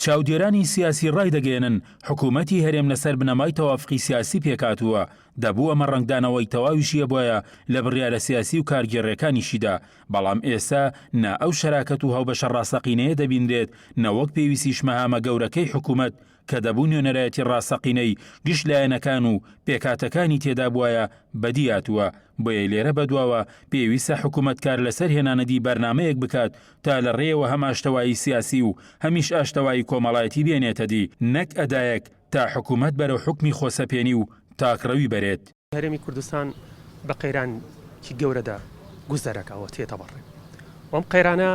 چاودێرانی سیاسی ڕایدەگەێنن حکوومەتی هەرێم لەسەر بنەمای تەوافقی سیاسی پێکاتووە دەبووە ئەمە ڕەنگدانەوەی تەواویشیە بۆیە لە بڕیارە سیاسی و کارگێڕیەکانیشیدا بەڵام ئێستا نا ئەو شەراکەت و هەڵبەشە ڕاستەقینەیە دەبیندرێت نەوەک پێویستیش مەهامە گەورەکەی حکوومەت کە دەبوو نوێنەرایەتی ڕاستەقینەی گشت لایەنەکان و پێکاتەکانی تێدا بووایە بەدیاتووە بۆیە لێرە بەدواوە پێویستە حکوومەتکار لەسەر هێنانەدی بەرنامەیەک بکات تا لە ڕێەوە هەم ئاشتەوایی سیاسی و هەمیش ئاشتەوایی کۆمەڵایەتی بێنێتە دی نەک ئەدایەک تا حکوومەت بەرەو حکمی خۆسەپێنی و تاکڕەوی بەرێت. هەرێمی کوردستان بە قەیرانکی گەورەدا گوزەرەکەوە تێتە بەڕێ وەم قەیرانە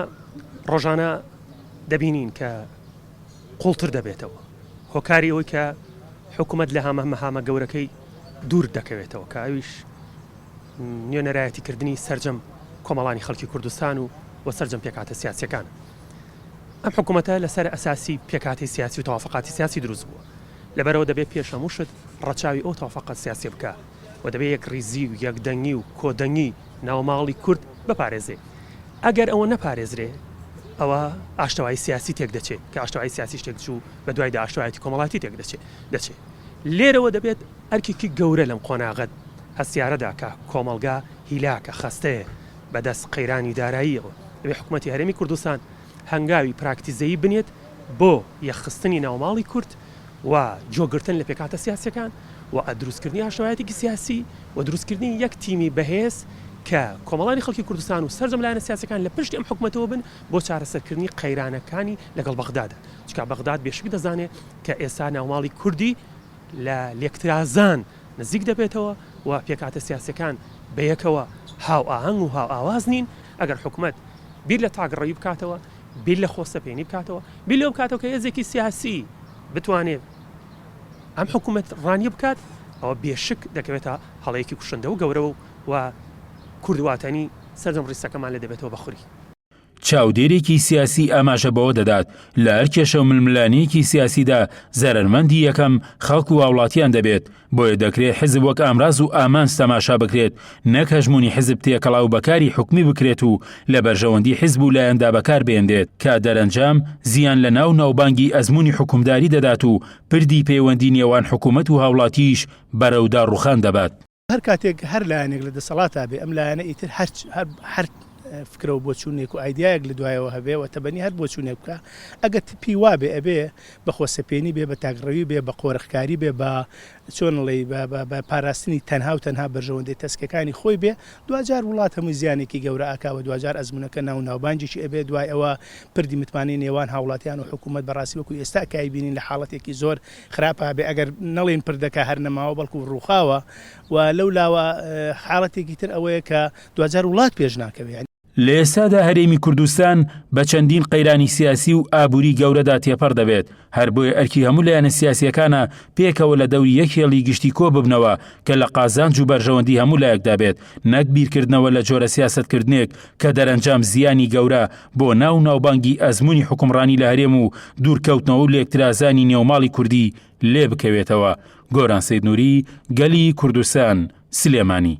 ڕۆژانە دەبینین کە قوڵتر دەبێتەوە هۆکاری ئەوەی کە حکوومەت لە هەمە گەورەکەی دوور دەکەوێتەوە کە ئەویش نوێنەرایەتیکردنی سەرجەم کۆمەڵانی خەڵکی کوردستان و سەرجەم پێکاتە سیاسیەکان. ئەم حکوومەتە لەسەر ئەساسی پێکاتی سیاسی و تەوافقاتی سیاسی دروست بووە لەبەرەوە دەبێت پێش هەمووشت ڕەچاوی ئەو تەوافقات سیاسی بکە و دەبێت یەک ریزی و یەکدەنگی و کۆدەنگی ناوماڵی کورد بپارێزێ. ئەگەر ئەوە نەپارێزرێ ئەوە ئاشتەوایی سیاسی تێک دەچێت کە ئاشتەوایی سیاسی تێک چوو بە دوای ئاشتەوایەتی کۆمەڵاتی تێک دەچێت. لێرەوە دەبێت ئەرکێکی گەورە لەم قۆناغەت هەستیارەدا کە کۆمەڵگا هیلاکە خەستەیە بەدەست قەیرانی داراییەوە دەبێت حکوومەتی هەرێمی کوردستان هەنگاوی پراکتیزەیی بنێت بۆ یەخستنی ناوماڵی کورد و جۆگرتن لە پێکاتە سیاسەکان و دروستکردنی ئاشتەوایەتێکی سیاسی و دروستکردنی یەک تیمی بەهێز کە کۆمەڵانی خەڵکی کوردستان و سەرجەم لایەنە سیاسەکان لە پشتی ئەم حکوومەتەوە بن بۆ چارەسەرکردنی قەیرانەکانی لەگەڵ بەغدادە چکە بەغداد بێشک دەزانێت کە ئێستا ناوماڵی کوردی لە لێکترازان نزیک دەبێتەوە و پێکاتە سیاسەکان بەیەکەوە هاو ئاهەنگ و هاو ئاواز نین ئەگەر حکوومەت بیر لە تاگەڕەوی بکاتەوە بیر لە خۆسەپێنی بکاتەوە بیر لەو بکاتەوە کە هێزێکی سیاسی بتوانێت ئەم حکوومەت ڕانیە بکات ئەوە بێشک دەکەوێتە هەڵەیەکی کوشندە و گەورە و کوردواتانی سەرجەم ڕیسەکەمان لە دەبێتەوە بەخوری. چاودێرێکی سیاسی ئاماژە بەوە دەدات لە هەر کێشە و ململانەیەکی سیاسیدا زەرمەندی یەکەم خەڵک و وڵاتیان دەبێت بۆیە دەکرێت حزب وەک ئامراز و ئامانج تەماشا بکرێت نەک هەژمونی حزب تێکەڵاو بەکاری حکومی بکرێت و لە بەرژەوەندی حزب و لایەندا بەکار بێندێت کە دەرەنجام زیان لە ناو ناوبانگی ئەزمموی حکومداری دەدات و پردی پەیوەندی نێوان حکوومەت و هاوڵاتیش بەرەودا ڕوخان دەبات. هەر کاتێک هەر لایەنێک لە دەسەڵاتە بێ ئەم لایەنە ئیتر هەر فکرەوە بۆ چوونێک و ئایدایەک لە دوایەوە هەبێ و تەبەنی هەر بۆ چوونێک بکە ئەگەر تپی وا بێ ئەبێ بە خۆسەپێنی بێ بە تاگڕەوی بێ بە قۆرەخکاری بێ بە چۆنڵی بە پاراستنی تەنها و تەنها بەرژەوەندەی تەسکەکانی خۆی بێ دوجار وڵات هەمووی زیانێکی گەورە ئاکاوە دوجار ئەزمونەکە ناوبانجێکی ئەبێ دوای ئەوە پردی متمانەی نێوان هاوڵاتیان و حکوومەت بەڕاستی وەکو ئێستا کای بینین لە حاڵەتێکی زۆر خراپە بێ ئەگەر نەڵێن پردەکە هەر نەماوە بەڵکو ڕووخاوە و لەولاوە حاڵەتێکی تر ئەوەیە کە دوجار وڵات پێش ناکەوێت. لە ئێستادا هەرێمی کوردستان بە چەندین قەیرانی سیاسی و ئابووری گەورەدا تێپەڕ دەبێت هەر بۆیە ئەرکی هەموو لایەنە سیاسیەکانە پێکەوە لە دەوری یەک هێڵی گشتی کۆ ببنەوە کە لە قازانج و بەرژەوەندی هەموو لایەکدا بێت نەک بیرکردنەوە لە جۆرە سیاسەتکردنێک کە دەرەنجام زیانی گەورە بۆ ناوبانگی ئەزمموی حکومڕانی لە هەرێم و دوورکەوتنەوە و لێکترازانی نێوماڵی کوردی لێ بکەوێتەوە. گۆران سەید نووری، گەلی کوردستان، سلێمانی.